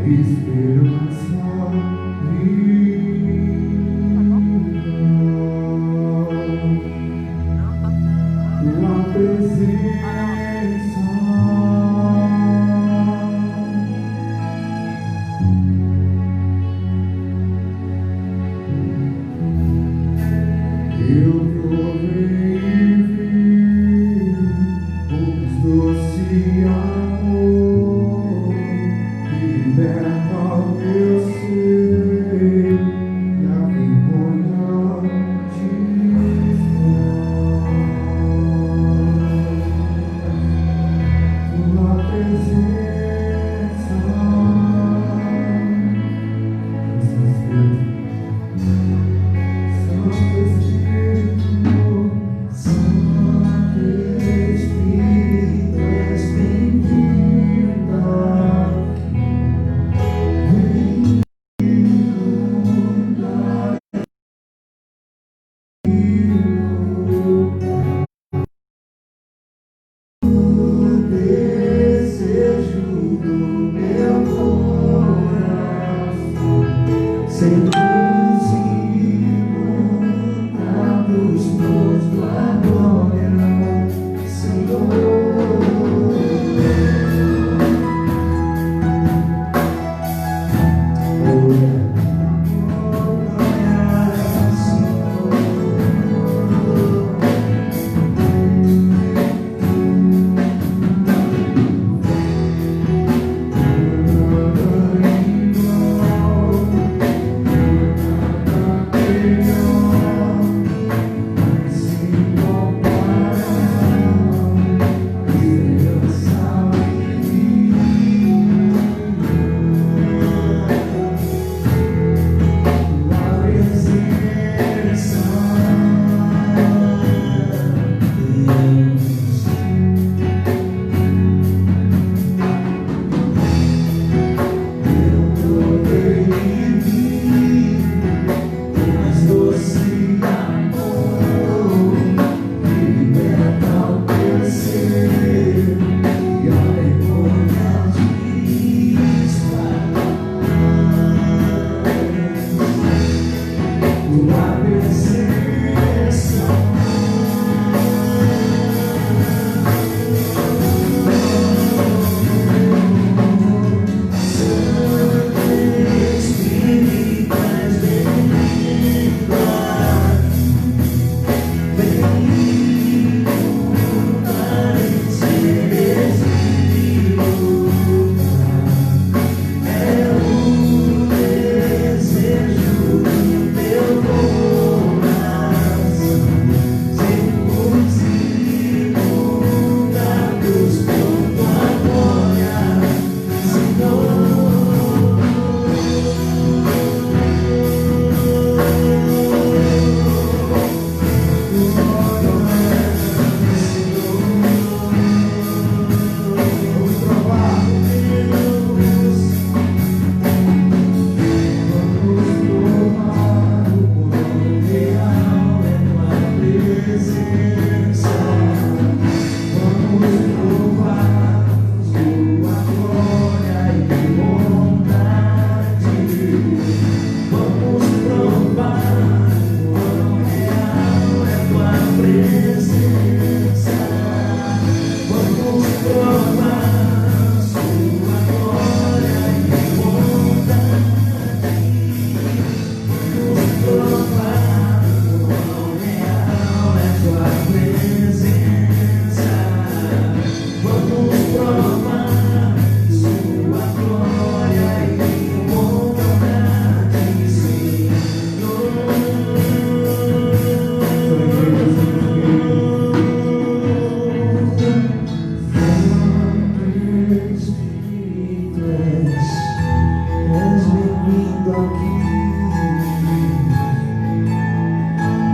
esperança viva, tua presença. Eu provei e vi o mais doce amor que liberta o meu ser e a vergonha desfaz. Tua presença, Santo Espírito, Santo Espírito, és bem-vinda.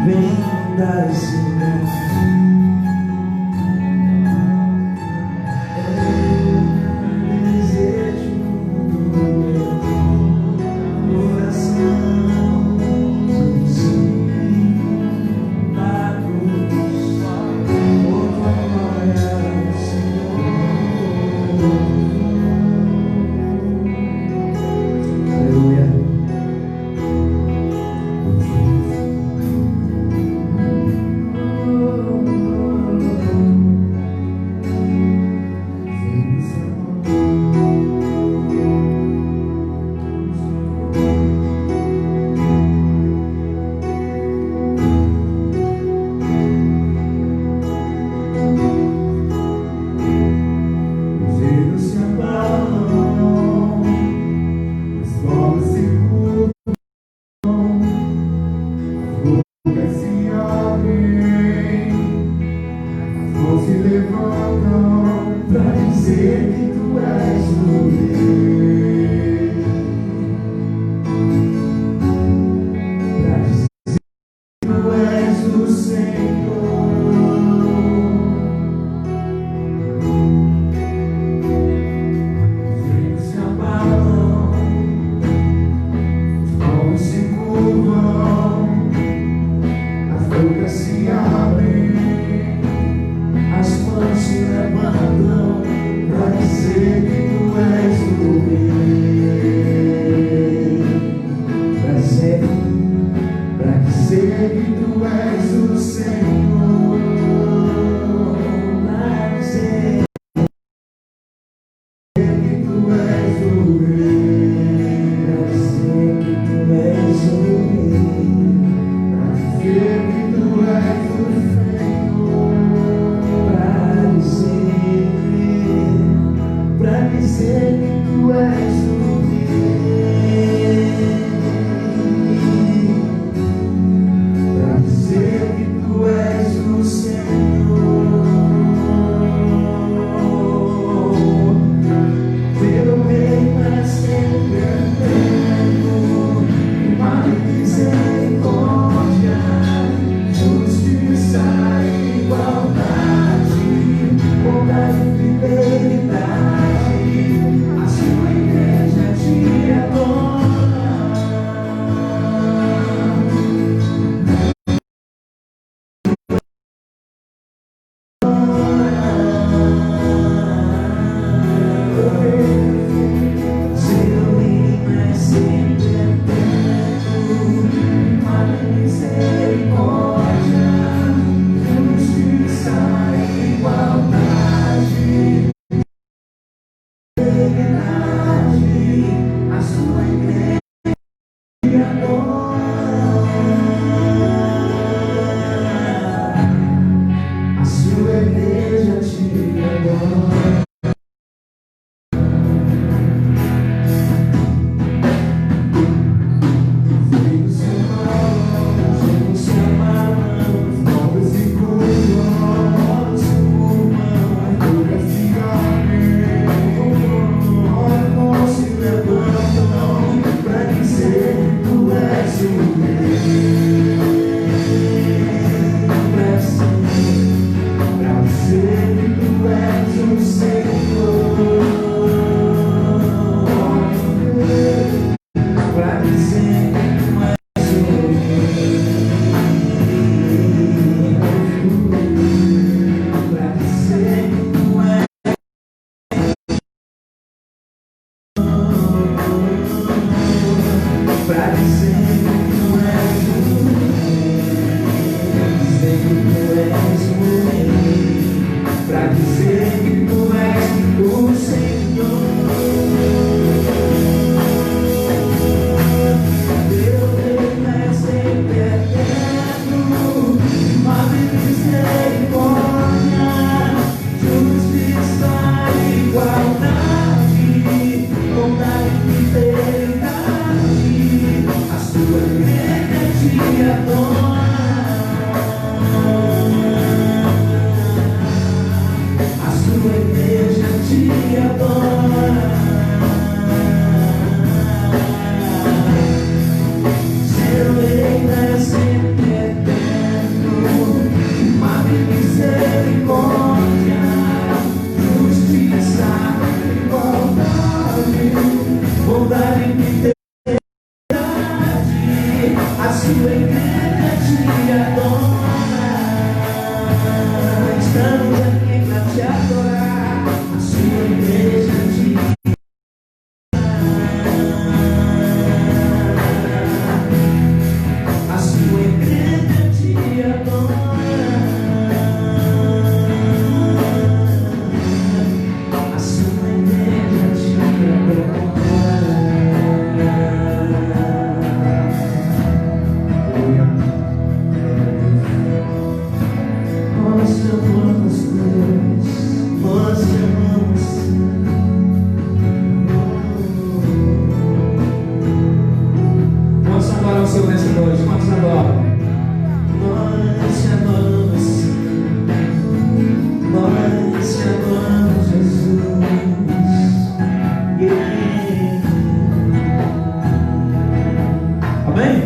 Vem inundar o desejo do meu coração, sermos inundados por tua glória, Senhor. pra dizer que tu és o rei, dizer que tu és o rei, pra dizer que tu és o Senhor. Teu reino é sempre eterno, amor e misericórdia, justiça e igualdade, bondade e fidelidade. A sua igreja te adora. A sua igreja te adora. Seu reino é sempre eterno, amor e misericórdia, justiça e igualdade, bondade e fidelidade. A sua igreja te adora. Estamos aqui pra te adorar. A sua igreja te A sua igreja te adora. A sua igreja te adora. Nós te amamos, Deus. Nós te amamos. Quantos adoram o Senhor nessa noite? Quantos adoram? Nós te adoramos. Nós te adoramos, Jesus. Yeah. Amém?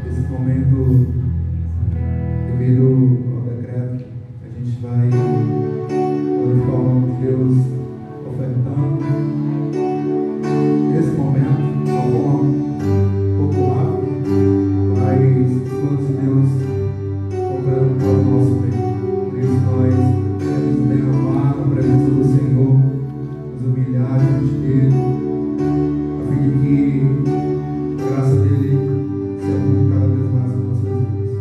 Nesse momento, devido ao decreto, a gente vai glorificar o nome de Deus ofertando. Nesse momento, de uma forma um pouco rápida, mas todos Deus operando para o nosso bem. Por isso nós queremos derramar na presença do Senhor, nos humilhar diante dele, a fim de que a graça dele se aplique cada vez mais nas nossas vidas.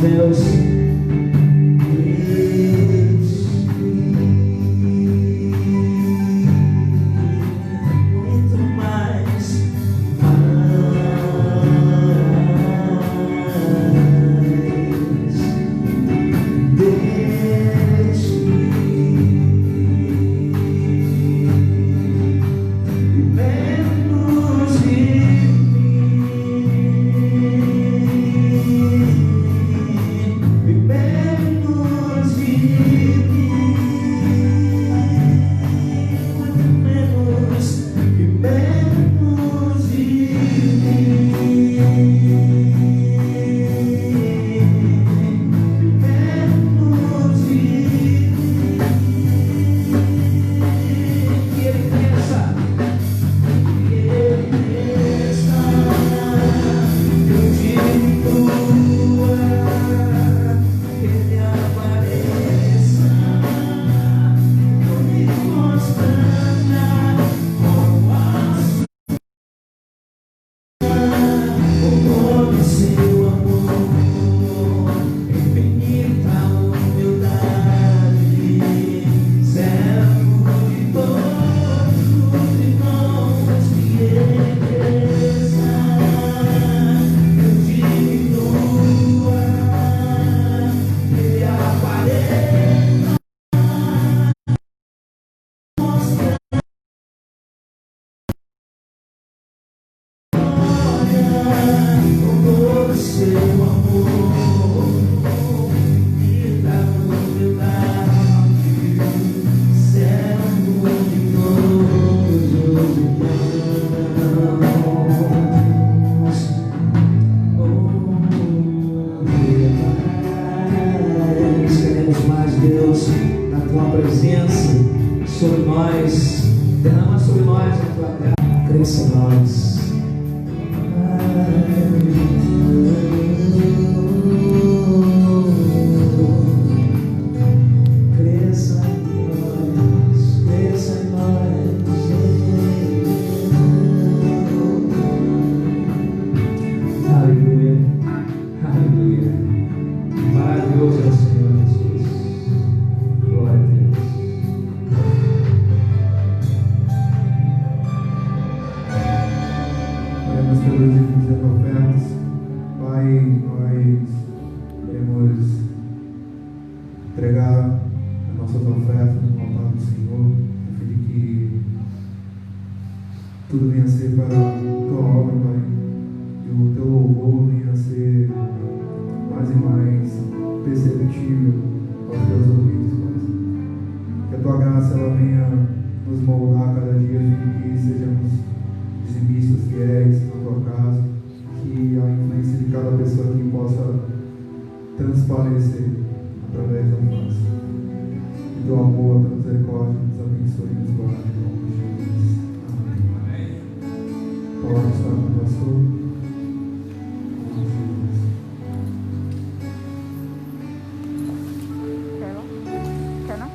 Deus. sobre nós, derrama sobre nós a tua graça, cresça em nós. Tudo venha a ser para a tua obra, Pai, e o teu louvor venha a ser mais e mais perceptível aos teus ouvidos, Pai. Que a tua graça ela venha nos moldar cada dia, de que sejamos dizimistas fiéis na tua casa, que a influência de cada pessoa aqui possa transparecer através da nós. E do amor, da misericórdia, nos abençoe e nos guarde em nome de Jesus. Pode estar com o pastor. Quer não? Quer não?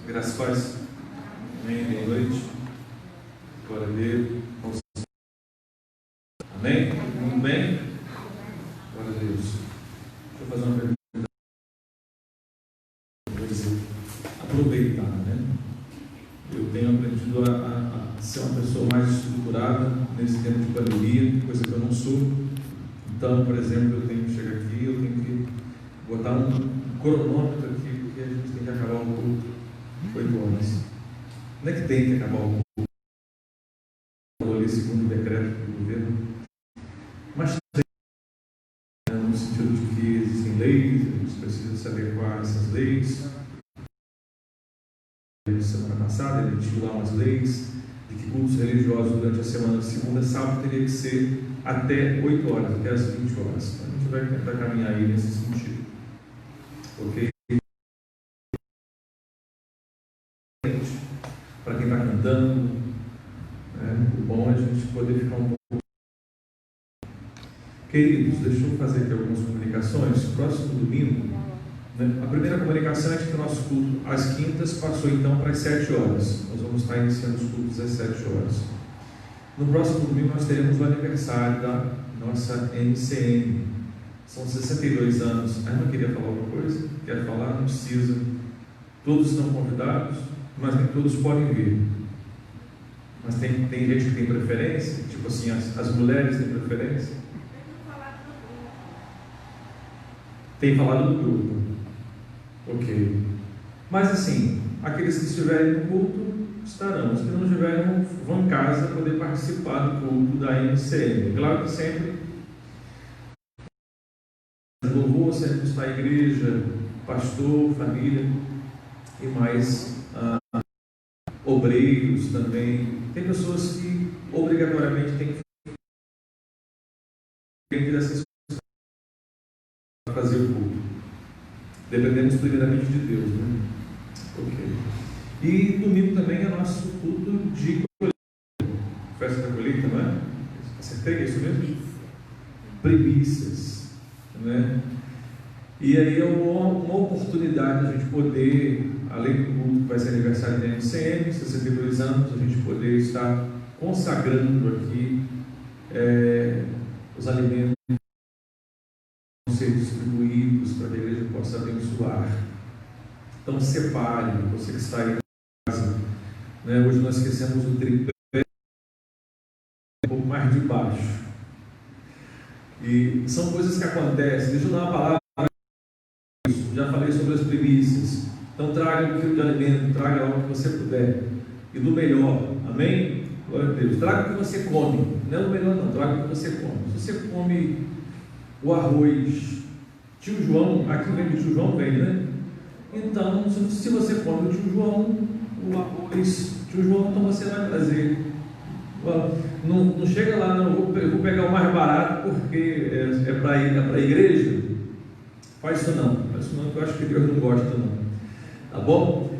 Graças a Deus. Amém. Boa noite. Glória a Deus. Amém? Tudo bem? Glória a Deus. Deixa eu fazer uma pergunta. Vou dizer, aproveitar, né? Eu tenho aprendido a ser uma pessoa mais estruturada nesse tempo de pandemia, coisa que eu não sou. Então, por exemplo, eu tenho que chegar aqui, eu tenho que botar um cronômetro aqui, porque a gente tem que acabar um culto 8 horas. Não é que tem que acabar o culto, falou ali segundo o decreto do governo, mas tem, no sentido de que existem leis, a gente precisa se adequar a essas leis. Semana passada emitiu lá umas leis de que cultos religiosos durante a semana de segunda a sábado teria que ser até 8 horas, até as 20 horas. A gente vai tentar caminhar aí nesse sentido. Ok? Para quem está cantando, né? O bom é a gente poder ficar um pouco. Queridos, deixa eu fazer aqui algumas comunicações. Próximo domingo, né? A primeira comunicação é de que o nosso culto às quintas passou então para as 7 horas. Nós vamos estar iniciando os cultos às 7 horas. No próximo domingo nós teremos o aniversário da nossa MCM. São 62 anos. A irmã queria falar alguma coisa? Quer falar? Não precisa. Todos estão convidados, mas nem todos podem vir. Mas tem gente que tem preferência, tipo assim, as mulheres têm preferência. Tem falado do grupo. Ok. Mas assim, aqueles que estiverem no culto estarão. Os que não estiverem vão em casa poder participar do culto da MCM. Claro que sempre louvor, sempre está a igreja, pastor, família e mais obreiros também. Tem pessoas que obrigatoriamente têm que vir dessas coisas para fazer o culto. Dependemos primeiramente de Deus, né? Ok. E domingo também é nosso culto de colheita. Festa da colheita, não é? Acertei, é isso mesmo? Primícias, né? E aí é uma oportunidade da gente poder, além do culto que vai ser aniversário da MCM, 62 anos, a gente poder estar consagrando aqui os alimentos que vão ser distribuídos para que a igreja possa abençoar. Então separe, você que está aí na casa, né? Hoje nós esquecemos o tripé um pouco mais de baixo. E são coisas que acontecem. Deixa eu dar uma palavra primícias. Então traga um quilo de alimento, traga algo que você puder, e do melhor, amém? Glória a Deus. Traga o que você come, não é o melhor não, traga o que você come. Se você come o arroz, tio João, aqui vem o tio João, vem, né? Então, se você come o tio João, o arroz, tio João, então você vai trazer. Não chega lá, não, eu vou pegar o mais barato porque é para ir para a igreja. Faz isso não, que eu acho que Deus não gosta não. Tá bom?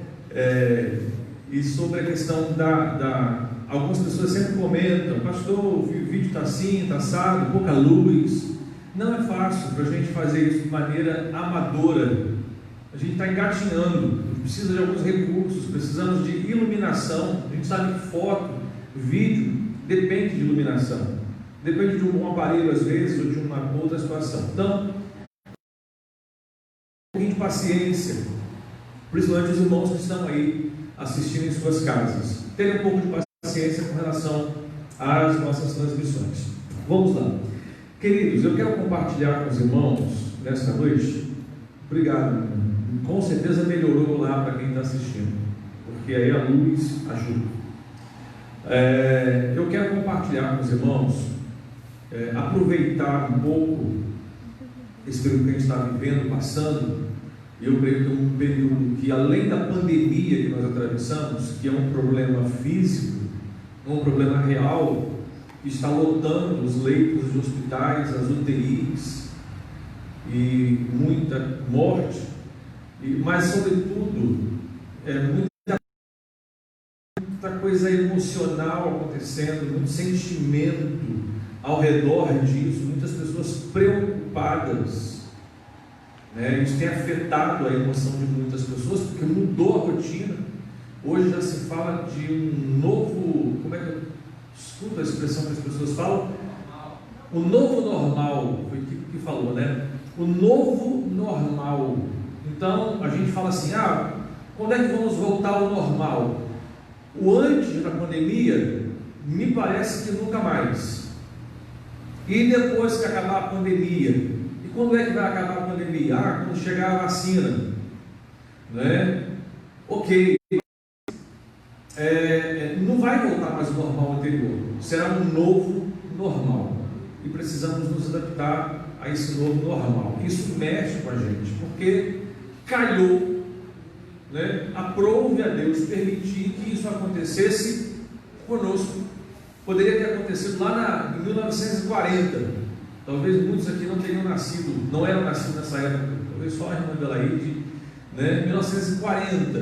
E sobre a questão algumas pessoas sempre comentam, pastor, o vídeo está assim, está assado, pouca luz. Não é fácil para a gente fazer isso de maneira amadora. A gente está engatinhando, precisa de alguns recursos, precisamos de iluminação. A gente sabe que foto, vídeo, depende de iluminação, depende de um bom aparelho às vezes, ou de uma outra situação. Então, um pouquinho de paciência, principalmente os irmãos que estão aí assistindo em suas casas. Tenha um pouco de paciência com relação às nossas transmissões. Vamos lá. Queridos, eu quero compartilhar com os irmãos nesta noite. Obrigado, com certeza melhorou lá para quem está assistindo, porque aí a luz ajuda. Eu quero compartilhar com os irmãos, aproveitar um pouco esse período que a gente está vivendo, passando. E eu creio que é um período que, além da pandemia que nós atravessamos, que é um problema físico, um problema real, que está lotando os leitos de hospitais, as UTIs, e muita morte, mas sobretudo muita coisa emocional acontecendo, muito sentimento ao redor disso, muitas pessoas preocupadas, né? Isso tem afetado a emoção de muitas pessoas, porque mudou a rotina. Hoje já se fala de um novo, como é que eu escuto a expressão que as pessoas falam? O novo normal, foi o que falou, né? O novo normal. Então a gente fala assim, quando é que vamos voltar ao normal? O antes da pandemia, me parece que nunca mais. E depois que acabar a pandemia? E quando é que vai acabar a pandemia? Quando chegar a vacina, né? Ok. Não vai voltar mais ao normal anterior. Será um novo normal. E precisamos nos adaptar a esse novo normal. Isso mexe com a gente, porque calhou, né? Aprove a Deus permitir que isso acontecesse conosco. Poderia ter acontecido lá em 1940. Talvez muitos aqui não teriam nascido, não eram nascidos nessa época. Talvez só a irmã Adelaide, né? 1940,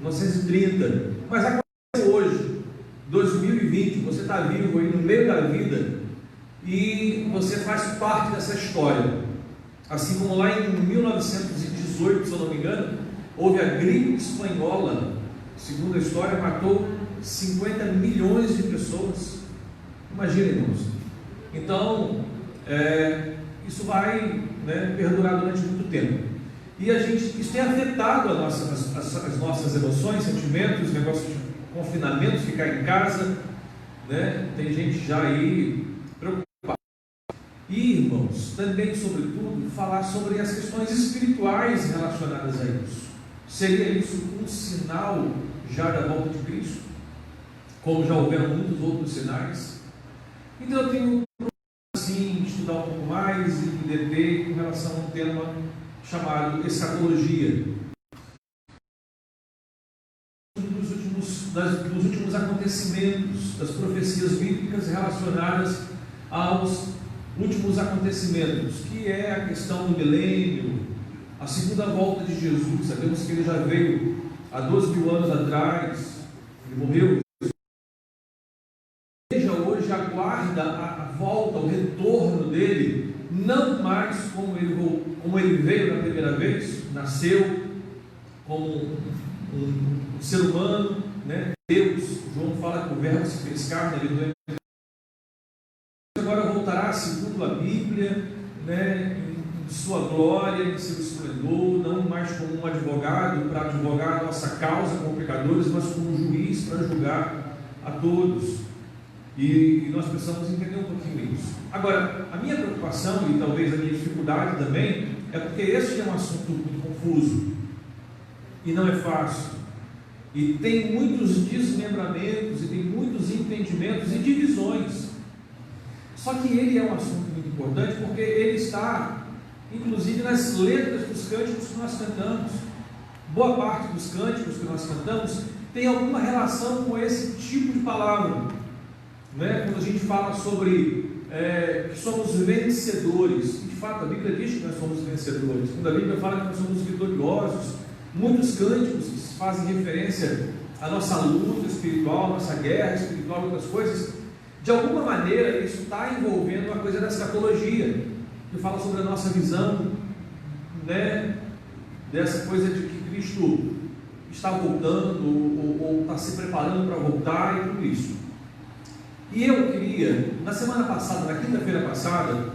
1930. Mas aconteceu hoje, 2020. Você está vivo aí no meio da vida e você faz parte dessa história. Assim como lá em 1918, se eu não me engano, houve a gripe espanhola, segundo a história, matou 50 milhões de pessoas. Imagina, irmãos. Então, isso vai, né, perdurar durante muito tempo. E isso tem afetado as nossas emoções, sentimentos, negócio de confinamento, ficar em casa, né? Tem gente já aí preocupada. E, irmãos, também, sobretudo, falar sobre as questões espirituais relacionadas a isso. Seria isso um sinal já da volta de Cristo? Como já houveram muitos outros sinais? Então eu tenho assim estudar um pouco mais e me deter com relação a um tema chamado escatologia. Dos últimos acontecimentos, das profecias bíblicas relacionadas aos últimos acontecimentos, que é a questão do milênio, a segunda volta de Jesus. Sabemos que ele já veio há 2.000 anos atrás, ele morreu. A igreja hoje aguarda a volta, o retorno dele, não mais como ele veio na primeira vez, nasceu como um ser humano, né? Deus. João fala que o verbo se fez carne, ele não é. Agora voltará segundo a Bíblia, né, em sua glória, em seu esplendor, não mais como um advogado para advogar a nossa causa como pecadores, mas como um juiz para julgar a todos. E nós precisamos entender um pouquinho isso. Agora, a minha preocupação e talvez a minha dificuldade também é porque esse é um assunto muito confuso. e não é fácil, e tem muitos desmembramentos, e tem muitos entendimentos e divisões. Só que ele é um assunto muito importante, porque ele está, inclusive, nas letras dos cânticos que nós cantamos. Boa parte dos cânticos que nós cantamos tem alguma relação com esse tipo de palavra, né? Quando a gente fala sobre que somos vencedores, e de fato a Bíblia diz que nós somos vencedores. Quando a Bíblia fala que nós somos vitoriosos, muitos cânticos que fazem referência à nossa luta espiritual, nossa guerra espiritual e outras coisas, de alguma maneira isso está envolvendo uma coisa da escatologia, que fala sobre a nossa visão, né, dessa coisa de que Cristo está voltando ou está se preparando para voltar e tudo isso. E eu queria, na semana passada, na quinta-feira passada,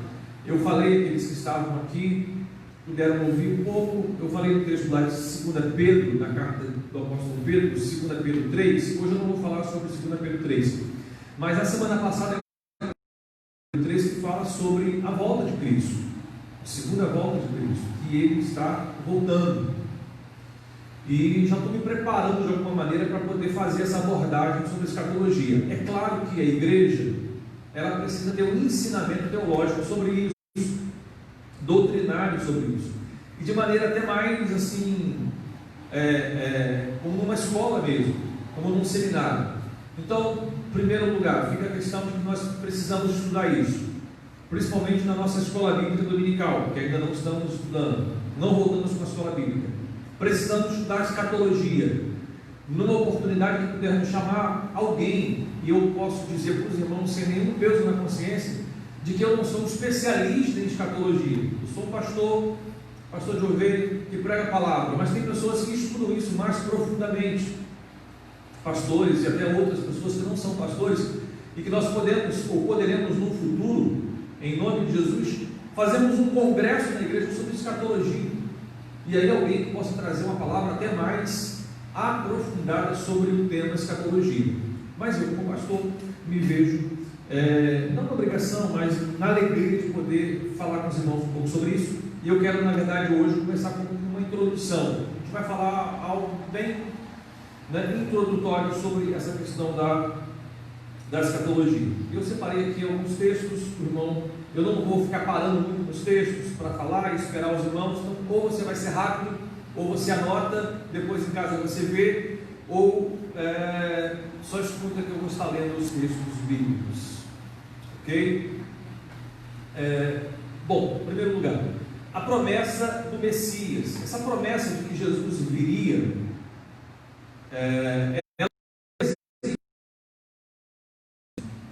eu falei, aqueles que estavam aqui puderam ouvir um pouco, eu falei no texto lá de 2 Pedro, na carta do apóstolo Pedro, 2 Pedro 3, hoje eu não vou falar sobre 2 Pedro 3, mas na semana passada eu 3 que fala sobre a volta de Cristo, a segunda volta de Cristo, que ele está voltando. E já estou me preparando de alguma maneira para poder fazer essa abordagem sobre escatologia. É claro que a igreja, ela precisa ter um ensinamento teológico sobre isso, doutrinário sobre isso, e de maneira até mais assim, como numa escola mesmo, como num seminário. Então, em primeiro lugar, fica a questão de que nós precisamos estudar isso, principalmente na nossa escola bíblica dominical, que ainda não estamos estudando, não voltamos para a escola bíblica. Precisamos estudar escatologia, numa oportunidade que pudermos chamar alguém, e eu posso dizer para os irmãos sem nenhum peso na consciência, de que eu não sou um especialista em escatologia. Eu sou um pastor de ovelha que prega a palavra, mas tem pessoas que estudam isso mais profundamente, pastores e até outras pessoas que não são pastores, e que nós podemos ou poderemos no futuro, em nome de Jesus, fazermos um congresso na igreja sobre escatologia. E aí alguém que possa trazer uma palavra até mais aprofundada sobre o tema escatologia. Mas eu, como pastor, me vejo, não na obrigação, mas na alegria de poder falar com os irmãos um pouco sobre isso. E eu quero, na verdade, hoje começar com uma introdução. A gente vai falar algo bem, né, introdutório sobre essa questão da escatologia. Eu separei aqui alguns textos, irmão. Eu não vou ficar parando muito nos textos para falar e esperar os irmãos, então ou você vai ser rápido, ou você anota, depois em casa você vê, ou só escuta que eu vou estar lendo os textos bíblicos, ok? Bom, em primeiro lugar, a promessa do Messias. Essa promessa de que Jesus viria,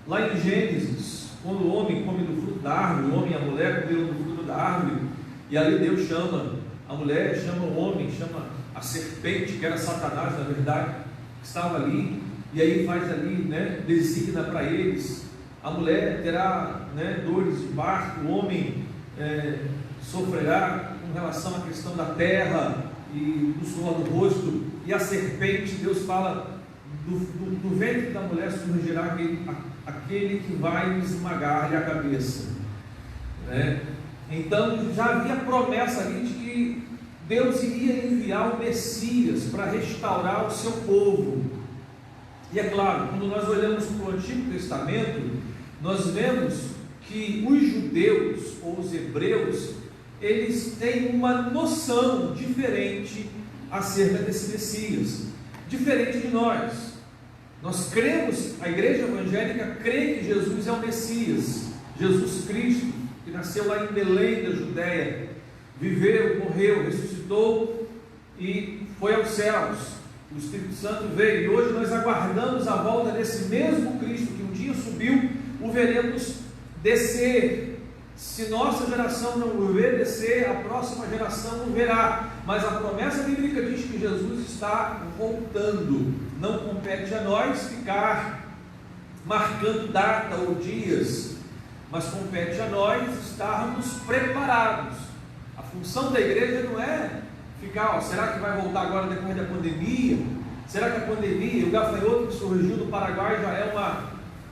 lá em Gênesis, quando o homem come do fruto da árvore, o homem e a mulher comeram do fruto da árvore, e ali Deus chama a mulher, chama o homem, chama a serpente, que era Satanás na verdade, que estava ali, e aí faz ali, né, designa para eles, a mulher terá, né, dores de parto, o homem sofrerá com relação à questão da terra e do suor do rosto, e a serpente, Deus fala, do ventre da mulher surgirá aquele que vai esmagar-lhe a cabeça, né? Então já havia promessa ali de que Deus iria enviar o Messias para restaurar o seu povo. E é claro, quando nós olhamos para o Antigo Testamento, nós vemos que os judeus ou os hebreus, eles têm uma noção diferente acerca desse Messias, diferente de nós. Nós cremos, a igreja evangélica crê que Jesus é o Messias, Jesus Cristo, que nasceu lá em Belém da Judéia, viveu, morreu, ressuscitou e foi aos céus. O Espírito Santo veio, e hoje nós aguardamos a volta desse mesmo Cristo que um dia subiu, o veremos descer. Se nossa geração não o ver descer, a próxima geração o verá. Mas a promessa bíblica diz que Jesus está voltando. Não compete a nós ficar marcando data ou dias, mas compete a nós estarmos preparados. A função da igreja não é ficar, será que vai voltar agora depois da pandemia? Será que a pandemia, o gafanhoto que surgiu no Paraguai já é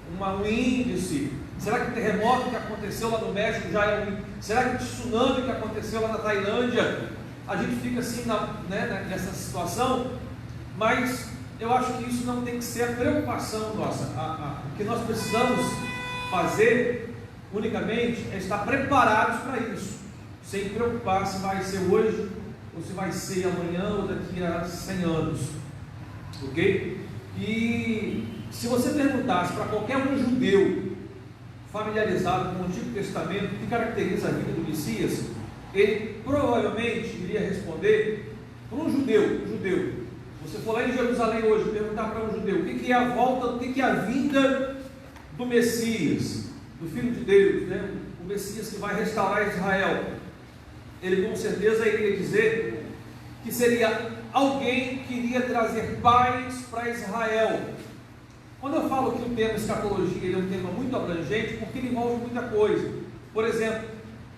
um índice? Será que o terremoto que aconteceu lá no México já é será que o tsunami que aconteceu lá na Tailândia a gente fica assim nessa situação, mas eu acho que isso não tem que ser a preocupação nossa. O que nós precisamos fazer unicamente é estar preparados para isso, sem preocupar se vai ser hoje, ou se vai ser amanhã, ou daqui a 100 anos, ok? E se você perguntasse para qualquer um judeu familiarizado com o Antigo Testamento, o que caracteriza a vida do Messias, ele provavelmente iria responder para um judeu. Você for lá em Jerusalém hoje, perguntar para um judeu, o que é a volta, o que é a vinda do Messias, do Filho de Deus, né? O Messias que vai restaurar Israel, ele com certeza iria dizer que seria alguém que iria trazer paz para Israel. Quando eu falo que o tema escatologia ele é um tema muito abrangente, porque ele envolve muita coisa. Por exemplo,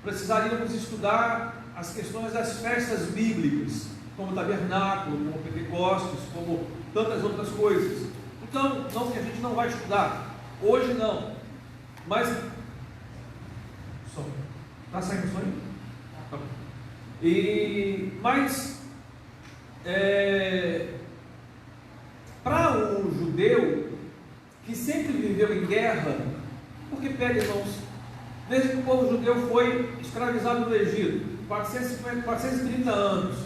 precisaríamos estudar as questões das festas bíblicas, como o tabernáculo, como o Pentecostes, como tantas outras coisas. Então, não que a gente não vai estudar, hoje não, mas está saindo o sonho? Mas para o judeu que sempre viveu em guerra, porque pega, irmãos, desde que o povo judeu foi escravizado no Egito, 430 anos,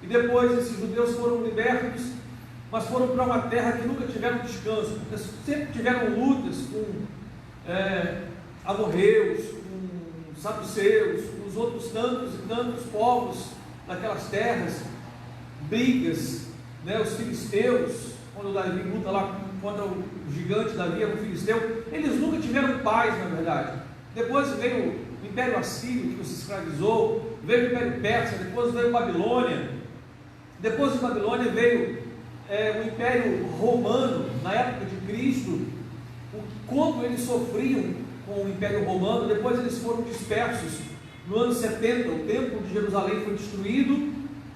e depois esses judeus foram libertos, mas foram para uma terra que nunca tiveram descanso, porque sempre tiveram lutas com amorreus, com saduceus, com os outros tantos e tantos povos daquelas terras, brigas, né, os filisteus, quando Davi luta lá contra o gigante Davi, o filisteu, eles nunca tiveram paz, na verdade. Depois veio o Império Assírio, que os escravizou, veio o Império Persa, depois veio Babilônia, depois de Babilônia veio o Império Romano, na época de Cristo, o quanto eles sofriam com o Império Romano. Depois eles foram dispersos. No ano 70, o Templo de Jerusalém foi destruído,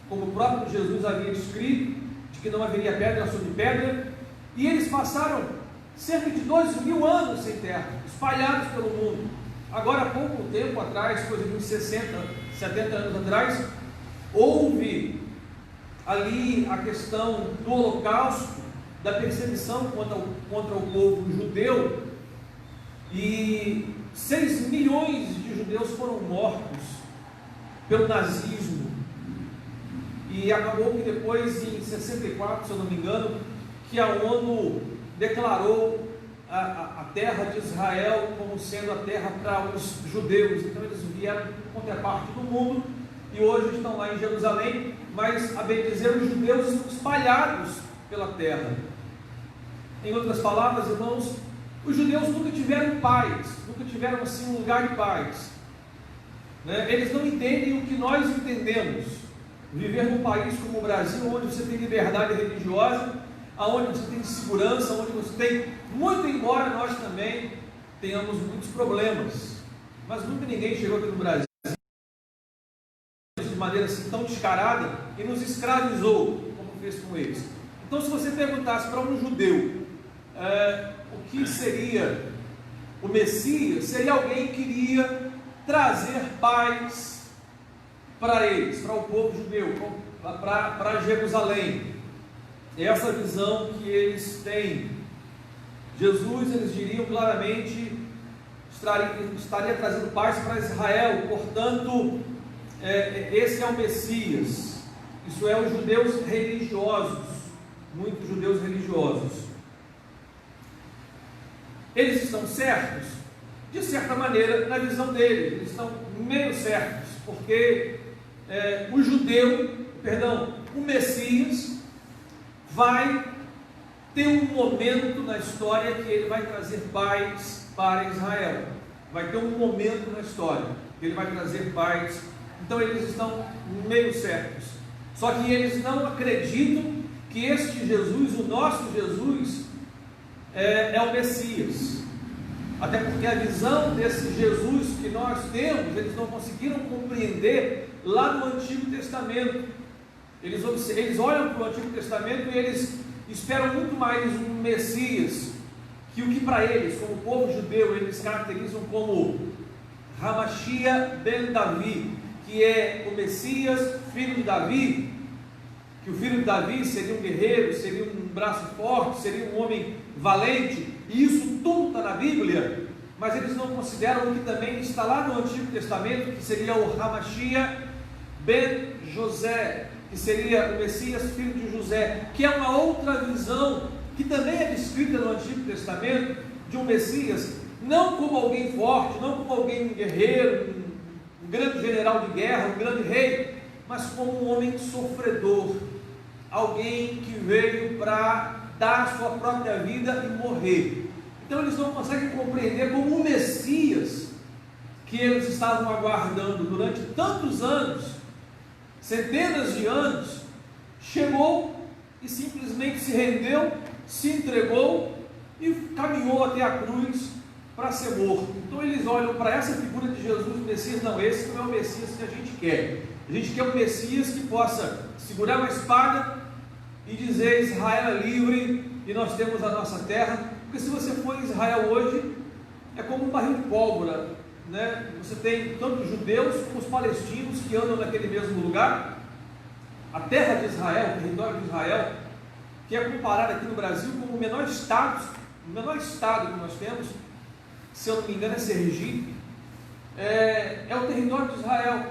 como o próprio Jesus havia descrito, de que não haveria pedra sobre pedra, e eles passaram cerca de 2.000 anos sem terra, espalhados pelo mundo. Agora, há pouco tempo atrás, coisa de uns 60, 70 anos atrás, houve ali a questão do Holocausto, da perseguição contra o povo judeu, e 6 milhões de judeus foram mortos pelo nazismo. E acabou que depois, em 64, se eu não me engano, que a ONU declarou a terra de Israel como sendo a terra para os judeus. Então eles vieram de qualquer parte do mundo e hoje estão lá em Jerusalém, mas, a bem dizer, os judeus estão espalhados pela terra. Em outras palavras, irmãos, os judeus nunca tiveram paz, nunca tiveram assim um lugar de paz, né? Eles não entendem o que nós entendemos. Viver num país como o Brasil, onde você tem liberdade religiosa, onde você tem segurança, onde você tem, muito embora nós também tenhamos muitos problemas, mas nunca ninguém chegou aqui no Brasil de maneira assim tão descarada e nos escravizou como fez com eles. Então, se você perguntasse para um judeu o que seria o Messias, seria alguém que iria trazer paz para eles, para o povo judeu, para Jerusalém. É essa visão que eles têm. Jesus, eles diriam claramente, estaria trazendo paz para Israel. Portanto, esse é o Messias. Isso é os judeus religiosos, muitos judeus religiosos. Eles estão certos? De certa maneira, na visão deles, eles estão meio certos, porque o Messias vai ter um momento na história que ele vai trazer paz para Israel. Vai ter um momento na história que ele vai trazer paz. Então eles estão meio certos. Só que eles não acreditam que este Jesus, o nosso Jesus, é o Messias. Até porque a visão desse Jesus que nós temos, eles não conseguiram compreender lá no Antigo Testamento. Eles olham para o Antigo Testamento e eles esperam muito mais um Messias, que o que para eles, como povo judeu, eles caracterizam como Hamashia ben Davi, que é o Messias, filho de Davi, que o filho de Davi seria um guerreiro, seria um braço forte, seria um homem valente, e isso tudo está na Bíblia, mas eles não consideram o que também está lá no Antigo Testamento, que seria o Hamashia ben José, que seria o Messias, filho de José, que é uma outra visão, que também é descrita no Antigo Testamento, de um Messias, não como alguém forte, não como alguém um guerreiro, um grande general de guerra, um grande rei, mas como um homem sofredor, alguém que veio para dar a sua própria vida e morrer. Então eles não conseguem compreender como o Messias que eles estavam aguardando durante tantos anos, centenas de anos, chegou e simplesmente se rendeu, se entregou e caminhou até a cruz para ser morto. Então eles olham para essa figura de Jesus, o Messias, não, esse não é o Messias que a gente quer. A gente quer um Messias que possa segurar uma espada e dizer: Israel é livre e nós temos a nossa terra. Porque se você for em Israel hoje, é como um barril de pólvora, né? Você tem tanto os judeus como os palestinos que andam naquele mesmo lugar. A terra de Israel, o território de Israel, que é comparado aqui no Brasil como o menor estado que nós temos, se eu não me engano é Sergipe, é o território de Israel.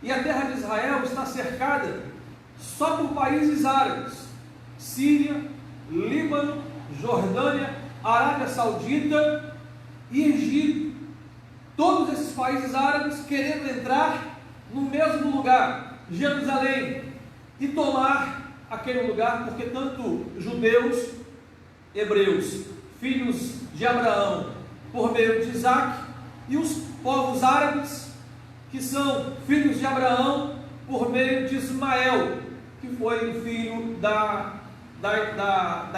E a terra de Israel está cercada só por países árabes: Síria, Líbano, Jordânia, Arábia Saudita e Egito. Todos esses países árabes querendo entrar no mesmo lugar, Jerusalém, e tomar aquele lugar, porque tanto judeus, hebreus, filhos de Abraão, por meio de Isaac, e os povos árabes, que são filhos de Abraão, por meio de Ismael, que foi o filho da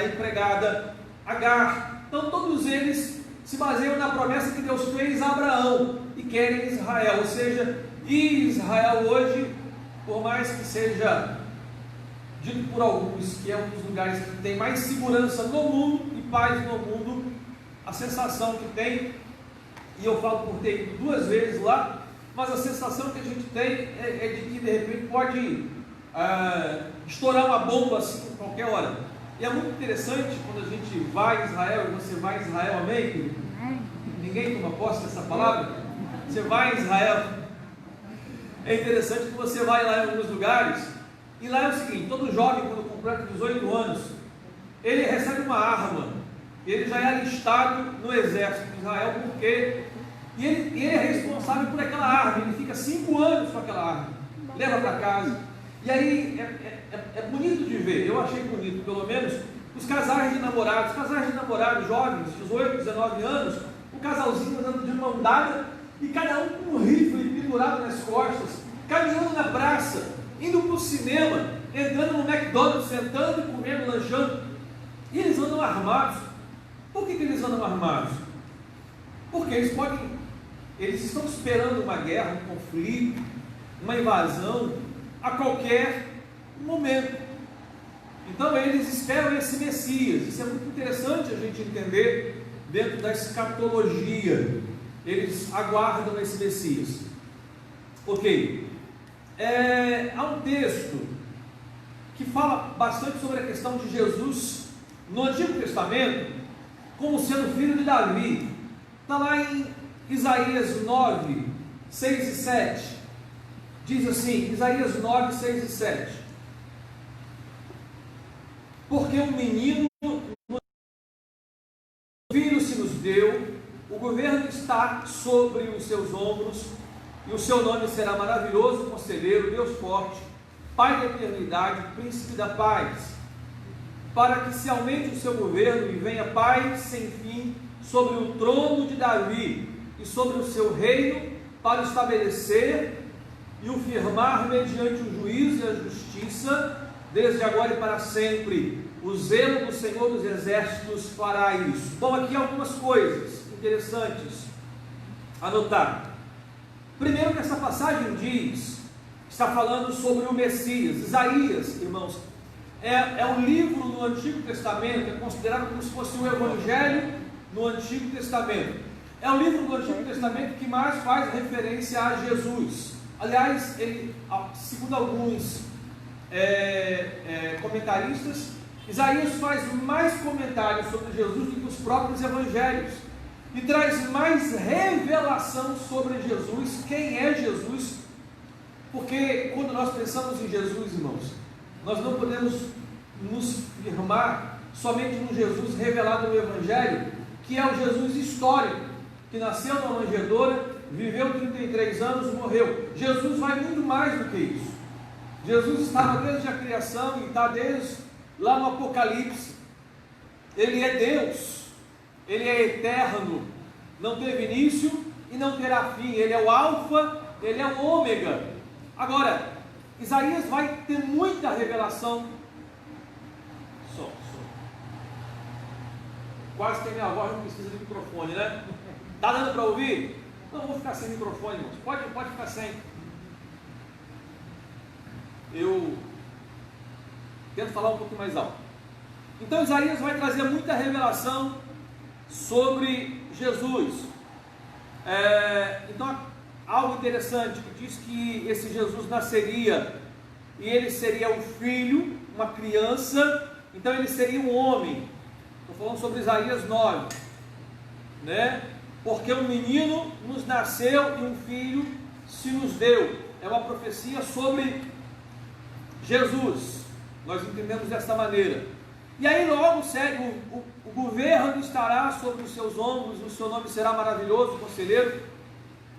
empregada Agar. Então todos eles se baseiam na promessa que Deus fez a Abraão e querem Israel. Ou seja, Israel hoje, por mais que seja dito por alguns que é um dos lugares que tem mais segurança no mundo e paz no mundo, a sensação que tem, e eu falo por ter ido 2 vezes lá, mas a sensação que a gente tem é de que de repente pode estourar uma bomba assim a qualquer hora. E é muito interessante quando a gente vai a Israel, e você vai a Israel, amém? Ninguém toma posse dessa palavra? Você vai a Israel, é interessante que você vai lá em alguns lugares, e lá é o seguinte: todo jovem, quando completa 18 anos, ele recebe uma arma, ele já é alistado no exército de Israel, porque ele é responsável por aquela arma, ele fica 5 anos com aquela arma, leva para casa. E aí é bonito de ver, eu achei bonito, pelo menos, os casais de namorados, jovens, 18, 19 anos, o casalzinho andando de mão dada, e cada um com um rifle pendurado nas costas, caminhando na praça, indo para o cinema, entrando no McDonald's, sentando e comendo, lanchando, e eles andam armados. Por que eles andam armados? Porque eles estão esperando uma guerra, um conflito, uma invasão, a qualquer momento. Então eles esperam esse Messias. Isso é muito interessante a gente entender dentro da escatologia. Eles aguardam esse Messias. Ok. Há um texto que fala bastante sobre a questão de Jesus no Antigo Testamento como sendo filho de Davi. Está lá em Isaías 9, 6 e 7. Diz assim, Isaías 9, 6 e 7: porque um menino, um filho se nos deu, o governo está sobre os seus ombros, e o seu nome será maravilhoso, conselheiro, Deus forte, Pai da eternidade, príncipe da paz, para que se aumente o seu governo e venha paz sem fim sobre o trono de Davi e sobre o seu reino, para estabelecer e o firmar mediante o juízo e a justiça, desde agora e para sempre. O zelo do Senhor dos Exércitos fará isso. Bom, aqui algumas coisas interessantes a notar. Primeiro, que essa passagem está falando sobre o Messias. Isaías, irmãos, é um livro no Antigo Testamento, é considerado como se fosse o Evangelho no Antigo Testamento. É o livro do Antigo Testamento que mais faz referência a Jesus. Aliás, ele, segundo alguns comentaristas, Isaías faz mais comentários sobre Jesus do que os próprios evangelhos e traz mais revelação sobre Jesus, quem é Jesus, porque quando nós pensamos em Jesus, irmãos, nós não podemos nos firmar somente no Jesus revelado no evangelho, que é o Jesus histórico, que nasceu na manjedoura, viveu 33 anos, morreu. Jesus vai muito mais do que isso. Jesus estava desde a criação e está desde lá no Apocalipse. Ele é Deus, Ele é eterno, não teve início e não terá fim. Ele é o Alfa, Ele é o Ômega. Agora, Isaías vai ter muita revelação. Quase que a minha voz não precisa de microfone, né? Está dando para ouvir? Não, vou ficar sem microfone, irmãos. Pode ficar sem. Eu tento falar um pouco mais alto. Então Isaías vai trazer muita revelação sobre Jesus. Então, algo interessante que diz que esse Jesus nasceria e ele seria um filho, uma criança, então ele seria um homem. Estou falando sobre Isaías 9, né? Porque um menino nos nasceu e um filho se nos deu. É uma profecia sobre Jesus. Nós entendemos dessa maneira. E aí logo segue, o governo estará sobre os seus ombros, o seu nome será maravilhoso, conselheiro,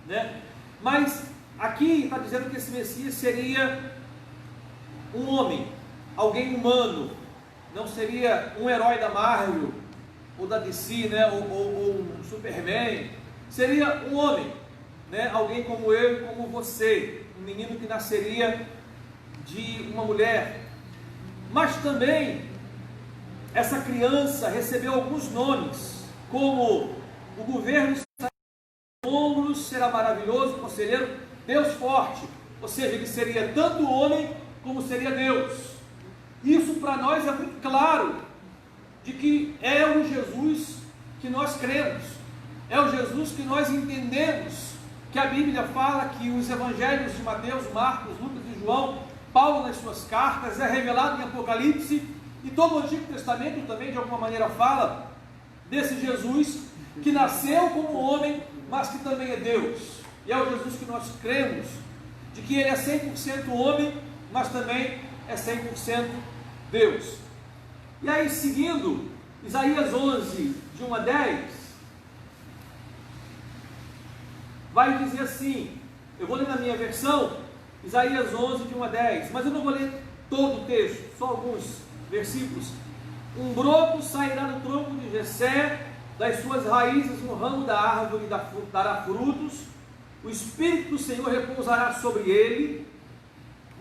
né? Mas aqui está dizendo que esse Messias seria um homem, alguém humano, não seria um herói da Marvel, ou da DC, né? ou um Superman, seria um homem, né? Alguém como eu e como você, um menino que nasceria de uma mulher. Mas também essa criança recebeu alguns nomes, como o governo está nos ombros, será maravilhoso, conselheiro, Deus forte, ou seja, ele seria tanto homem como seria Deus. Isso para nós é muito claro, de que é o Jesus que nós cremos, é o Jesus que nós entendemos, que a Bíblia fala que os evangelhos de Mateus, Marcos, Lucas e João, Paulo nas suas cartas, é revelado em Apocalipse, e todo o Antigo Testamento também de alguma maneira fala desse Jesus que nasceu como homem, mas que também é Deus, e é o Jesus que nós cremos, de que ele é 100% homem, mas também é 100% Deus. E aí, seguindo, Isaías 11, de 1 a 10, vai dizer assim, eu vou ler na minha versão, Isaías 11, de 1 a 10, mas eu não vou ler todo o texto, só alguns versículos. Um broto sairá do tronco de Jessé, das suas raízes no ramo da árvore dará frutos, o Espírito do Senhor repousará sobre ele,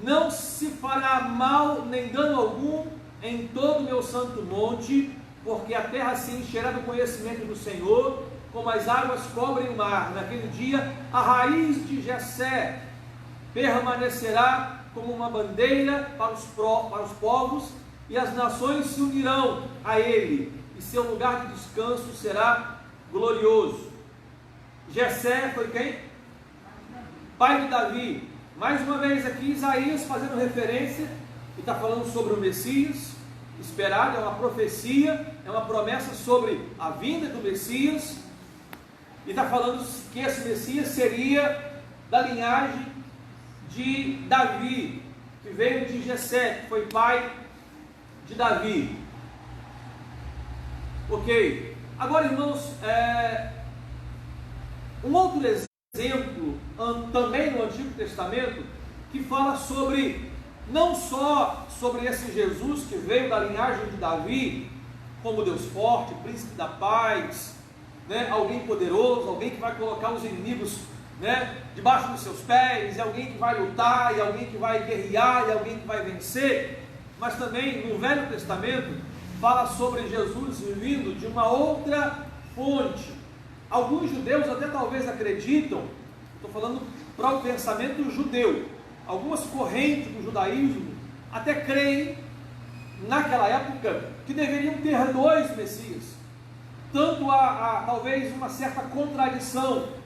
não se fará mal nem dano algum em todo o meu santo monte, porque a terra se encherá do conhecimento do Senhor, como as águas cobrem o mar. Naquele dia, a raiz de Jessé permanecerá como uma bandeira para os povos, e as nações se unirão a ele, e seu lugar de descanso será glorioso. Jessé foi quem? Pai de Davi. Mais uma vez aqui, Isaías fazendo referência, e está falando sobre o Messias esperado, é uma profecia, é uma promessa sobre a vinda do Messias, e está falando que esse Messias seria da linhagem de Davi, que veio de Jessé, que foi pai de Davi. Ok, agora irmãos, um outro exemplo também no Antigo Testamento, que fala sobre, não só sobre esse Jesus que veio da linhagem de Davi, como Deus forte, príncipe da paz, né? Alguém poderoso, alguém que vai colocar os inimigos, né, debaixo dos seus pés, e alguém que vai lutar, e alguém que vai guerrear, e alguém que vai vencer, mas também no Velho Testamento fala sobre Jesus vindo de uma outra fonte. Alguns judeus até talvez acreditam, estou falando para o pensamento judeu, algumas correntes do judaísmo até creem, naquela época, que deveriam ter dois Messias, tanto talvez uma certa contradição,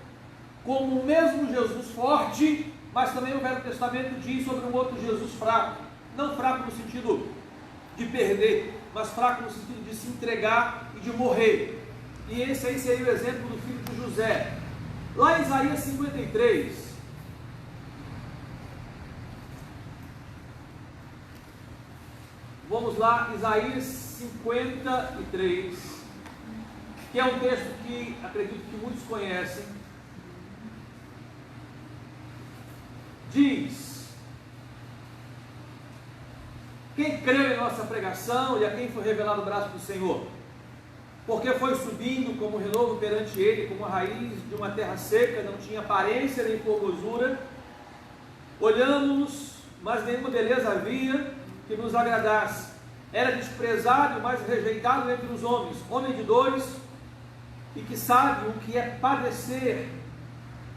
como o mesmo Jesus forte, mas também o Velho Testamento diz sobre um outro Jesus fraco, não fraco no sentido de perder, mas fraco no sentido de se entregar e de morrer. E esse aí seria o exemplo do filho de José. Lá em Isaías 53, vamos lá, Isaías 53, que é um texto que acredito que muitos conhecem. Diz: quem creu em nossa pregação e a quem foi revelado o braço do Senhor? Porque foi subindo como renovo perante ele, como a raiz de uma terra seca, não tinha aparência nem formosura. Olhamos, mas nenhuma beleza havia que nos agradasse. Era desprezado, mas rejeitado entre os homens, homem de dores, e que sabe o que é padecer.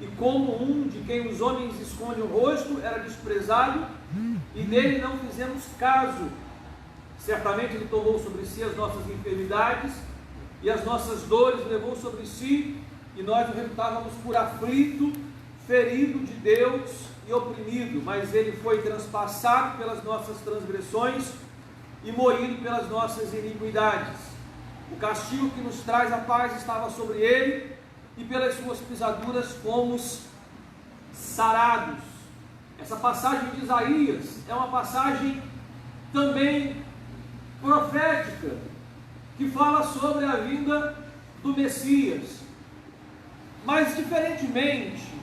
E como um de quem os homens escondem o rosto, era desprezado, e dele não fizemos caso. Certamente ele tomou sobre si as nossas enfermidades, e as nossas dores levou sobre si, e nós o reputávamos por aflito, ferido de Deus e oprimido. Mas ele foi transpassado pelas nossas transgressões e moído pelas nossas iniquidades. O castigo que nos traz a paz estava sobre ele, e pelas suas pisaduras fomos sarados. Essa passagem de Isaías é uma passagem também profética, que fala sobre a vinda do Messias. Mas diferentemente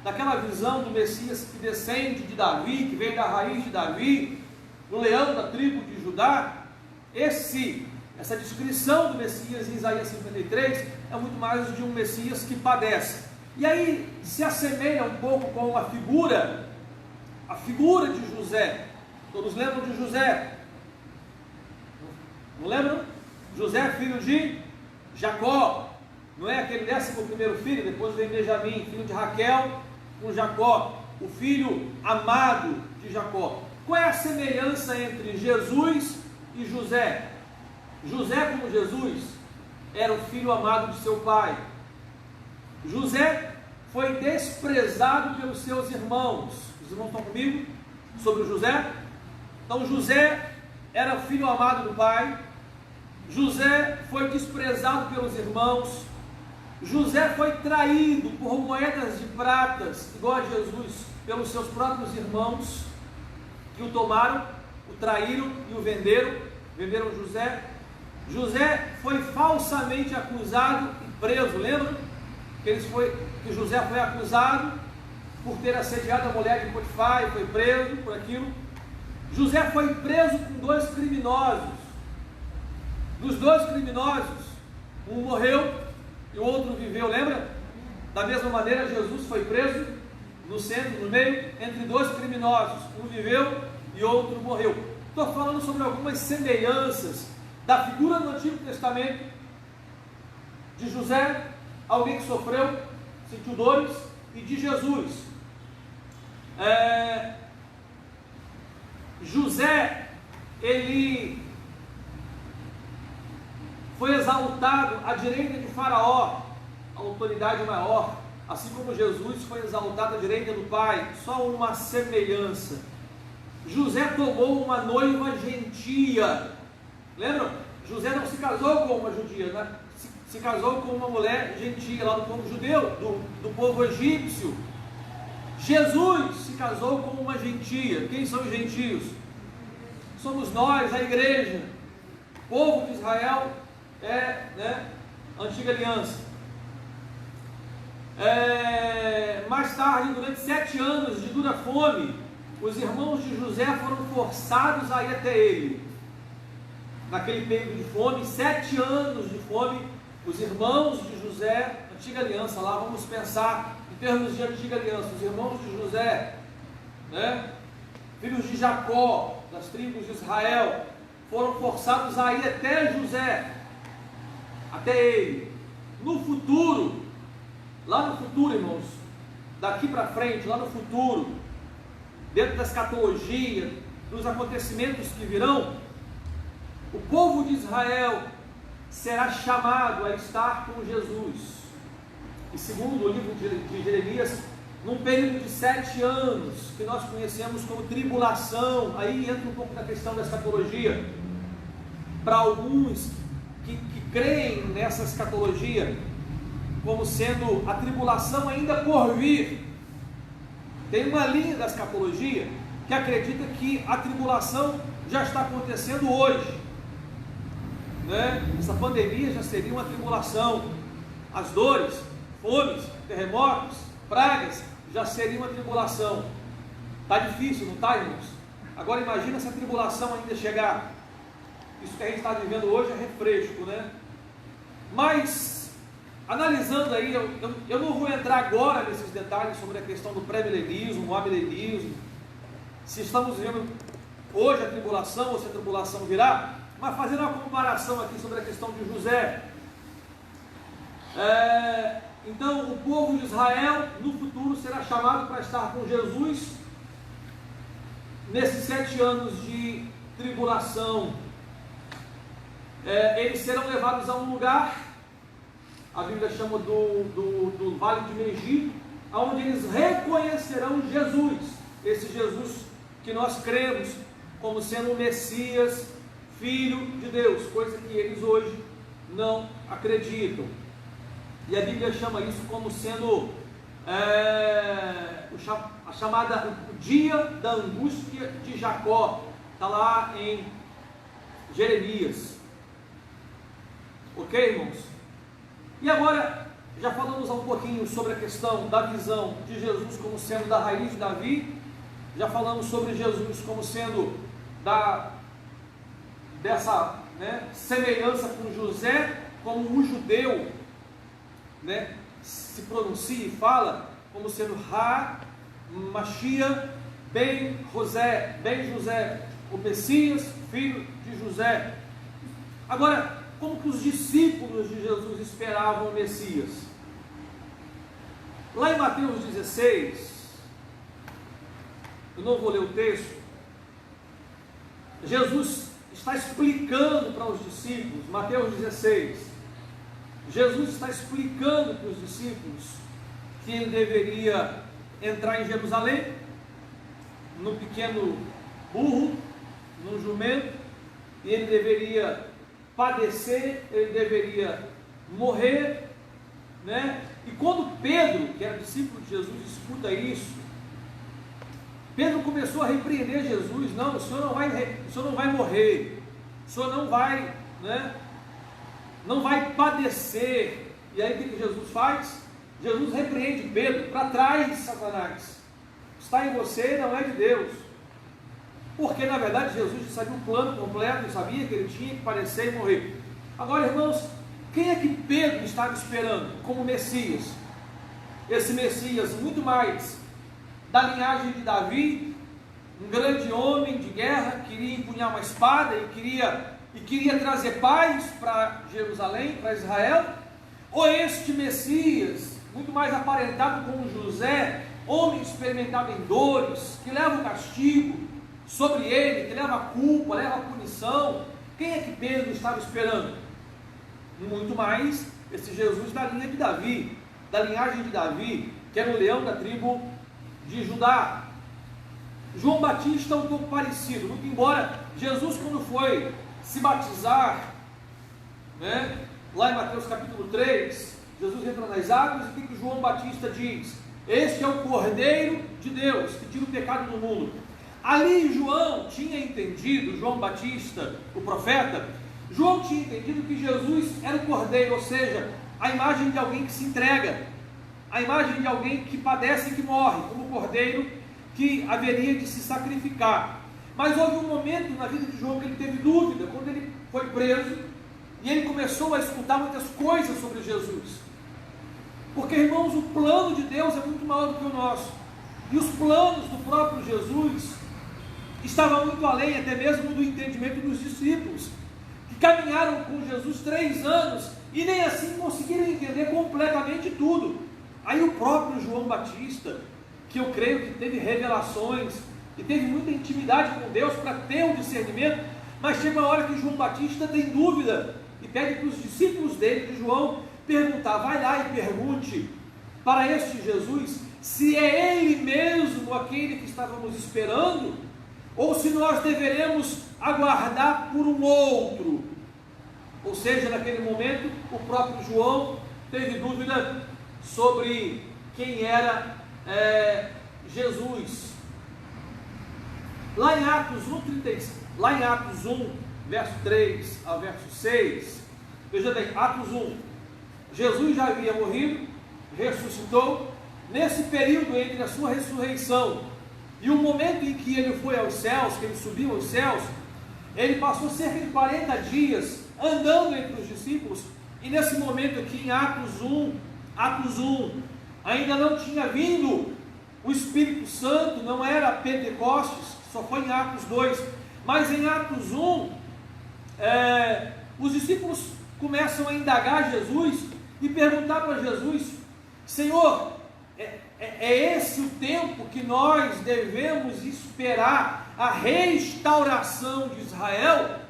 daquela visão do Messias que descende de Davi, que veio da raiz de Davi, o leão da tribo de Judá, essa descrição do Messias em Isaías 53 é muito mais de um Messias que padece. E aí se assemelha um pouco com a figura de José. Todos lembram de José? Não lembram? José, filho de Jacó, não é aquele 11º filho, depois vem Benjamim, filho de Raquel com Jacó, o filho amado de Jacó. Qual é a semelhança entre Jesus e José? José, como Jesus, era o filho amado de seu pai. José foi desprezado pelos seus irmãos. Os irmãos estão comigo? Sobre o José? Então José era o filho amado do pai. José foi desprezado pelos irmãos. José foi traído por moedas de pratas, igual a Jesus, pelos seus próprios irmãos, que o tomaram, o traíram e o venderam José. José foi falsamente acusado e preso. Lembra que José foi acusado por ter assediado a mulher de Potifar e foi preso por aquilo. José foi preso com 2 criminosos. Dos 2 criminosos, um morreu e o outro viveu. Lembra? Da mesma maneira, Jesus foi preso no centro, no meio, entre 2 criminosos. Um viveu e outro morreu. Estou falando sobre algumas semelhanças da figura do Antigo Testamento de José, alguém que sofreu, sentiu dores, e de Jesus. José, ele foi exaltado à direita de Faraó, a autoridade maior, assim como Jesus foi exaltado à direita do Pai. Só uma semelhança: José tomou uma noiva gentia. Lembram? José não se casou com uma judia, né? Se casou com uma mulher gentia lá do povo judeu, do povo egípcio. Jesus se casou com uma gentia. Quem são os gentios? Somos nós, a igreja, povo de Israel, antiga aliança. Mais tarde, durante 7 anos de dura fome, os irmãos de José foram forçados a ir até ele. Naquele período de fome, 7 anos de fome, os irmãos de José, antiga aliança lá, vamos pensar em termos de antiga aliança, os irmãos de José, filhos de Jacó, das tribos de Israel, foram forçados a ir até José, até ele. No futuro, lá no futuro, irmãos, daqui para frente, lá no futuro, dentro da escatologia, dos acontecimentos que virão, o povo de Israel será chamado a estar com Jesus. E segundo o livro de Jeremias, num período de 7 anos, que nós conhecemos como tribulação. Aí entra um pouco na questão da escatologia. Para alguns que creem nessa escatologia como sendo a tribulação ainda por vir, tem uma linha da escatologia que acredita que a tribulação já está acontecendo hoje, né? Essa pandemia já seria uma tribulação, as dores, fomes, terremotos, pragas já seria uma tribulação. Está difícil, não está, irmãos? Agora imagina se a tribulação ainda chegar. Isso que a gente está vivendo hoje é refresco, né? Mas, analisando aí, eu não vou entrar agora nesses detalhes sobre a questão do pré-milenismo, o amilenismo, se estamos vivendo hoje a tribulação ou se a tribulação virá, mas fazendo uma comparação aqui sobre a questão de José. Então, o povo de Israel no futuro será chamado para estar com Jesus nesses 7 anos de tribulação. Eles serão levados a um lugar, a Bíblia chama do Vale de Megiddo, onde eles reconhecerão Jesus, esse Jesus que nós cremos como sendo o Messias, Filho de Deus, coisa que eles hoje não acreditam. E a Bíblia chama isso como sendo o dia da angústia de Jacó, está lá em Jeremias. Ok, irmãos? E agora, já falamos um pouquinho sobre a questão da visão de Jesus como sendo da raiz de Davi, já falamos sobre Jesus como sendo dessa semelhança com José, como o judeu se pronuncia e fala, como sendo Machia ben José, o Messias, filho de José. Agora, como que os discípulos de Jesus esperavam o Messias? Lá em Mateus 16, eu não vou ler o texto, Jesus está explicando para os discípulos, Mateus 16, Jesus está explicando para os discípulos que ele deveria entrar em Jerusalém, num pequeno burro, num jumento, e ele deveria padecer, ele deveria morrer, E quando Pedro, que era discípulo de Jesus, escuta isso, Pedro começou a repreender Jesus. Não, o senhor não vai morrer, o senhor não vai, não vai padecer. E aí o que Jesus faz? Jesus repreende Pedro: para trás, Satanás, está em você, não é de Deus. Porque na verdade Jesus já sabia o plano completo, sabia que ele tinha que padecer e morrer. Agora, irmãos, quem é que Pedro estava esperando como Messias? Esse Messias muito mais da linhagem de Davi, um grande homem de guerra, queria empunhar uma espada e queria trazer paz para Jerusalém, para Israel? Ou este Messias, muito mais aparentado com José, homem experimentado em dores, que leva o castigo sobre ele, que leva a culpa, leva a punição? Quem é que Pedro estava esperando? Muito mais esse Jesus da linha de Davi, da linhagem de Davi, que era o leão da tribo de Judá. João Batista é um pouco parecido, muito embora Jesus, quando foi se batizar, lá em Mateus capítulo 3, Jesus entra nas águas e o que João Batista diz? Este é o Cordeiro de Deus, que tira o pecado do mundo. Ali João tinha entendido, João Batista, o profeta, João tinha entendido que Jesus era o Cordeiro, ou seja, a imagem de alguém que se entrega, a imagem de alguém que padece e que morre, como o Cordeiro que haveria de se sacrificar. Mas houve um momento na vida de João que ele teve dúvida, quando ele foi preso, e ele começou a escutar muitas coisas sobre Jesus. Porque, irmãos, o plano de Deus é muito maior do que o nosso, e os planos do próprio Jesus estavam muito além, até mesmo do entendimento dos discípulos, que caminharam com Jesus 3 anos, e nem assim conseguiram entender completamente tudo. Aí o próprio João Batista, que eu creio que teve revelações, e teve muita intimidade com Deus para ter um discernimento, mas chega uma hora que João Batista tem dúvida, e pede para os discípulos dele, de João, perguntar: vai lá e pergunte para este Jesus, se é Ele mesmo aquele que estávamos esperando, ou se nós deveremos aguardar por um outro. Ou seja, naquele momento, o próprio João teve dúvida sobre quem era Jesus. Lá em Atos 1, verso 3 ao verso 6, veja bem, Atos 1, Jesus já havia morrido, ressuscitou. Nesse período entre a sua ressurreição e o momento em que ele foi aos céus, que ele subiu aos céus, ele passou cerca de 40 dias andando entre os discípulos, e nesse momento aqui em Atos 1, ainda não tinha vindo o Espírito Santo, não era Pentecostes, só foi em Atos 2, mas em Atos 1, os discípulos começam a indagar Jesus e perguntar para Jesus: Senhor, é esse o tempo que nós devemos esperar a restauração de Israel?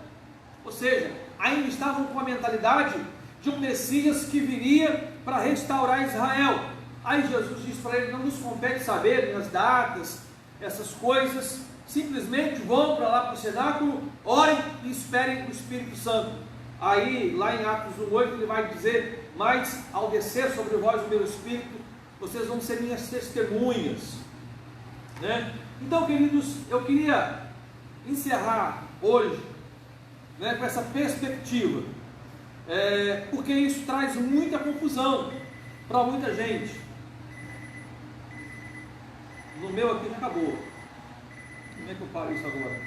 Ou seja, ainda estavam com a mentalidade de um Messias que viria para restaurar Israel. Aí Jesus diz para ele: não nos compete saber as datas, essas coisas, simplesmente vão para lá para o cenáculo, orem e esperem o Espírito Santo. Aí lá em Atos 1:8 ele vai dizer: mas ao descer sobre vós o meu Espírito, vocês vão ser minhas testemunhas, né? Então, queridos, eu queria encerrar hoje, né, com essa perspectiva, porque isso traz muita confusão para muita gente. No meu aqui já acabou. Como é que eu paro isso agora?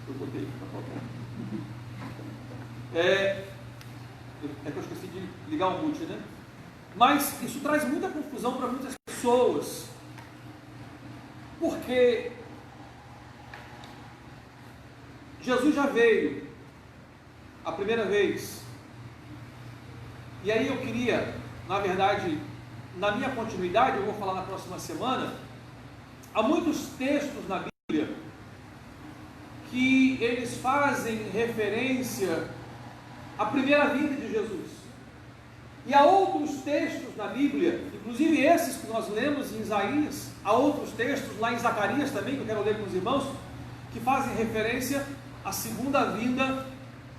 Eu botei aqui para faltar. É que eu esqueci de ligar o mute, né? Mas isso traz muita confusão para muitas pessoas, porque Jesus já veio a primeira vez, e aí eu queria, na verdade, na minha continuidade, eu vou falar na próxima semana, há muitos textos na Bíblia que eles fazem referência à primeira vinda de Jesus. E há outros textos na Bíblia, inclusive esses que nós lemos em Isaías, há outros textos lá em Zacarias também, que eu quero ler com os irmãos, que fazem referência à segunda vinda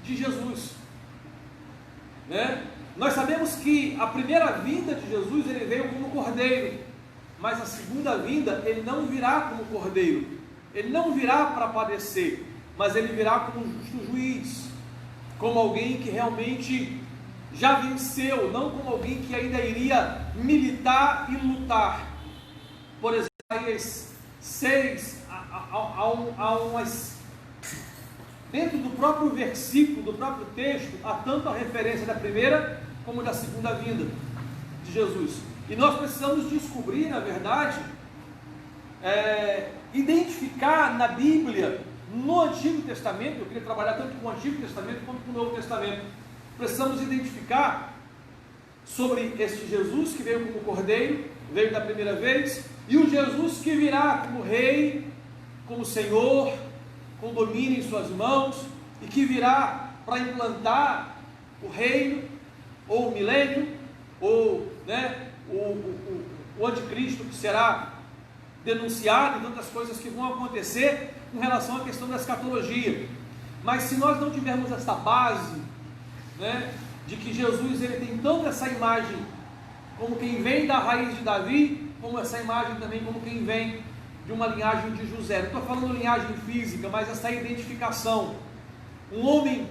de Jesus, né? Nós sabemos que a primeira vinda de Jesus, ele veio como cordeiro, mas a segunda vinda, ele não virá como cordeiro, ele não virá para padecer, mas ele virá como um justo juiz, como alguém que realmente já venceu, não como alguém que ainda iria militar e lutar. Por exemplo, Isaías 6, dentro do próprio versículo, do próprio texto, há tanto a referência da primeira como da segunda vinda de Jesus. E nós precisamos descobrir, na verdade, identificar na Bíblia, no Antigo Testamento, eu queria trabalhar tanto com o Antigo Testamento quanto com o Novo Testamento, precisamos identificar sobre este Jesus que veio como cordeiro, veio da primeira vez, e o Jesus que virá como rei, como Senhor, com domínio em suas mãos, e que virá para implantar o reino, ou o milênio, ou o anticristo que será denunciado, e tantas coisas que vão acontecer com relação à questão da escatologia. Mas se nós não tivermos essa base, né, de que Jesus ele tem tanto essa imagem como quem vem da raiz de Davi, como essa imagem também como quem vem de uma linhagem de José. Não estou falando linhagem física, mas essa identificação. Um homem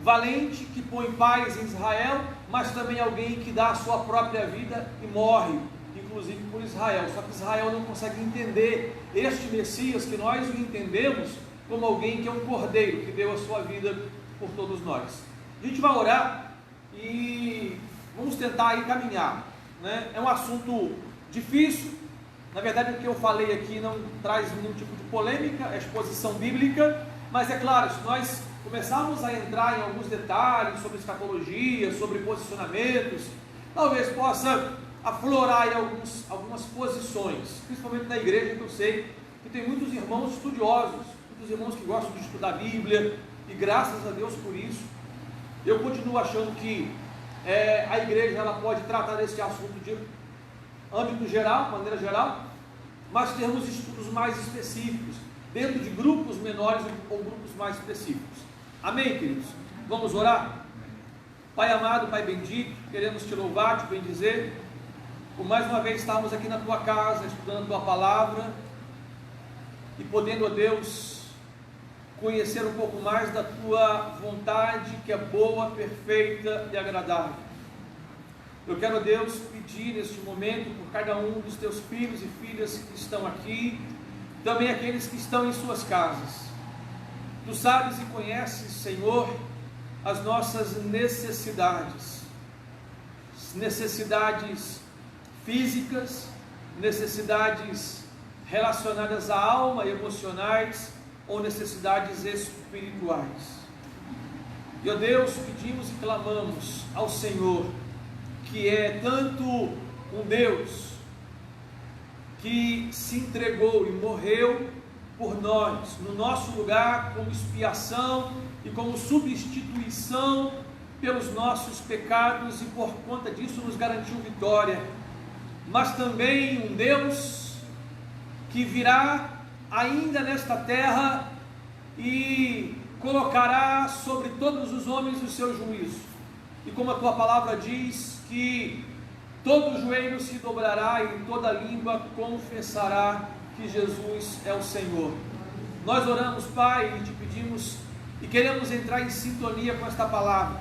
valente que põe paz em Israel, mas também alguém que dá a sua própria vida e morre, inclusive por Israel. Só que Israel não consegue entender este Messias, que nós o entendemos como alguém que é um cordeiro, que deu a sua vida por todos nós. A gente vai orar e vamos tentar aí caminhar, né? É um assunto difícil. Na verdade, o que eu falei aqui não traz nenhum tipo de polêmica, é exposição bíblica, mas é claro, se nós começarmos a entrar em alguns detalhes sobre escatologia, sobre posicionamentos, talvez possa aflorar aí algumas posições, principalmente na igreja, que eu sei que tem muitos irmãos estudiosos, muitos irmãos que gostam de estudar a Bíblia, e graças a Deus por isso. Eu continuo achando que a igreja ela pode tratar desse assunto de âmbito geral, maneira geral, mas termos estudos mais específicos, dentro de grupos menores ou grupos mais específicos. Amém, queridos? Vamos orar? Pai amado, Pai bendito, queremos te louvar, te bendizer, por mais uma vez estarmos aqui na tua casa, estudando a tua palavra, e podendo, ó Deus, conhecer um pouco mais da tua vontade, que é boa, perfeita e agradável. Eu quero, ó Deus, pedir neste momento por cada um dos teus filhos e filhas que estão aqui, também aqueles que estão em suas casas. Tu sabes e conheces, Senhor, as nossas necessidades físicas, necessidades relacionadas à alma, emocionais ou necessidades espirituais. E, ó Deus, pedimos e clamamos ao Senhor, que é tanto um Deus que se entregou e morreu por nós, no nosso lugar, como expiação e como substituição pelos nossos pecados, e por conta disso nos garantiu vitória, mas também um Deus que virá ainda nesta terra e colocará sobre todos os homens o seu juízo, e como a tua palavra diz, que todo joelho se dobrará e toda língua confessará que Jesus é o Senhor. Nós oramos, Pai, e te pedimos e queremos entrar em sintonia com esta palavra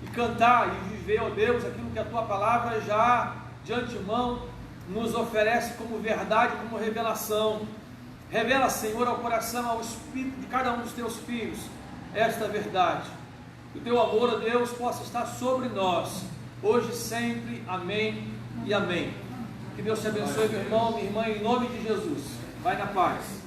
e cantar e viver, ó Deus, aquilo que a tua palavra já de antemão nos oferece como verdade, como revelação. Revela, Senhor, ao coração, ao espírito de cada um dos teus filhos esta verdade. Que o teu amor, ó Deus, possa estar sobre nós, hoje e sempre. Amém e amém. Que Deus te abençoe, meu irmão, minha irmã, em nome de Jesus. Vai na paz.